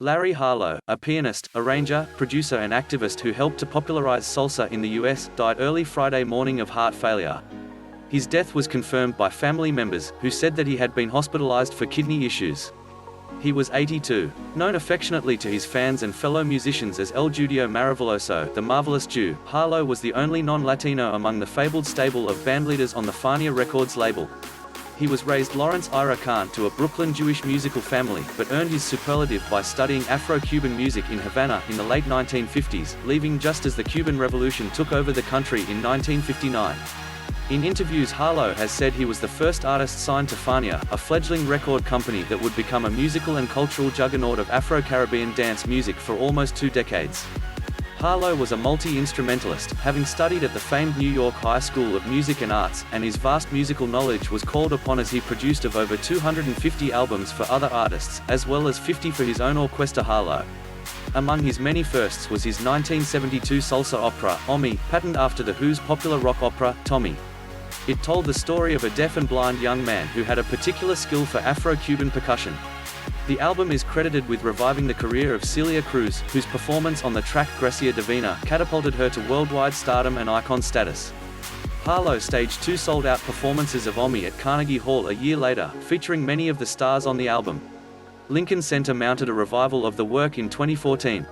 Larry Harlow, a pianist, arranger, producer and activist who helped to popularize salsa in the US, died early Friday morning of heart failure. His death was confirmed by family members, who said that he had been hospitalized for kidney issues. He was 82. Known affectionately to his fans and fellow musicians as El Judio Maravilloso, the Marvelous Jew, Harlow was the only non-Latino among the fabled stable of bandleaders on the Fania Records label. He was raised Lawrence Ira Kahn to a Brooklyn Jewish musical family, but earned his superlative by studying Afro Cuban music in Havana in the late 1950s, leaving just as the Cuban Revolution took over the country in 1959. In interviews, Harlow has said he was the first artist signed to Fania, a fledgling record company that would become a musical and cultural juggernaut of Afro-Caribbean dance music for almost 2 decades. Harlow was a multi-instrumentalist, having studied at the famed New York High School of Music and Arts, and his vast musical knowledge was called upon as he produced of over 250 albums for other artists, as well as 50 for his own Orquesta Harlow. Among his many firsts was his 1972 salsa opera, Hommy, patterned after The Who's popular rock opera, Tommy. It told the story of a deaf and blind young man who had a particular skill for Afro-Cuban percussion. The album is credited with reviving the career of Celia Cruz, whose performance on the track Gracia Divina catapulted her to worldwide stardom and icon status. Harlow staged 2 sold-out performances of Hommy at Carnegie Hall a year later, featuring many of the stars on the album. Lincoln Center mounted a revival of the work in 2014.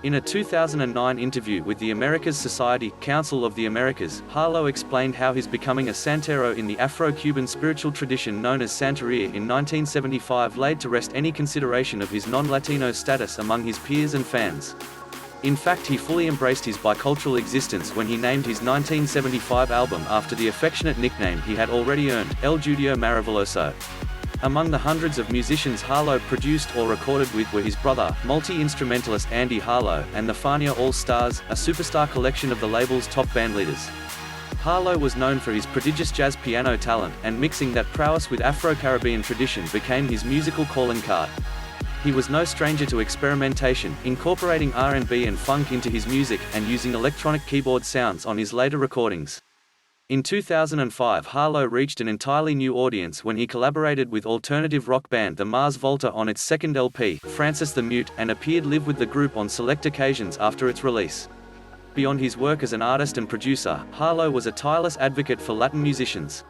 In a 2009 interview with the Americas Society, Council of the Americas, Harlow explained how his becoming a santero in the Afro-Cuban spiritual tradition known as Santeria in 1975 laid to rest any consideration of his non-Latino status among his peers and fans. In fact, he fully embraced his bicultural existence when he named his 1975 album after the affectionate nickname he had already earned, El Judio Maravilloso. Among the hundreds of musicians Harlow produced or recorded with were his brother, multi-instrumentalist Andy Harlow, and the Fania All Stars, a superstar collection of the label's top bandleaders. Harlow was known for his prodigious jazz piano talent, and mixing that prowess with Afro-Caribbean tradition became his musical calling card. He was no stranger to experimentation, incorporating R&B and funk into his music, and using electronic keyboard sounds on his later recordings. In 2005, Harlow reached an entirely new audience when he collaborated with alternative rock band the Mars Volta on its second LP, Francis the Mute, and appeared live with the group on select occasions after its release. Beyond his work as an artist and producer, Harlow was a tireless advocate for Latin musicians.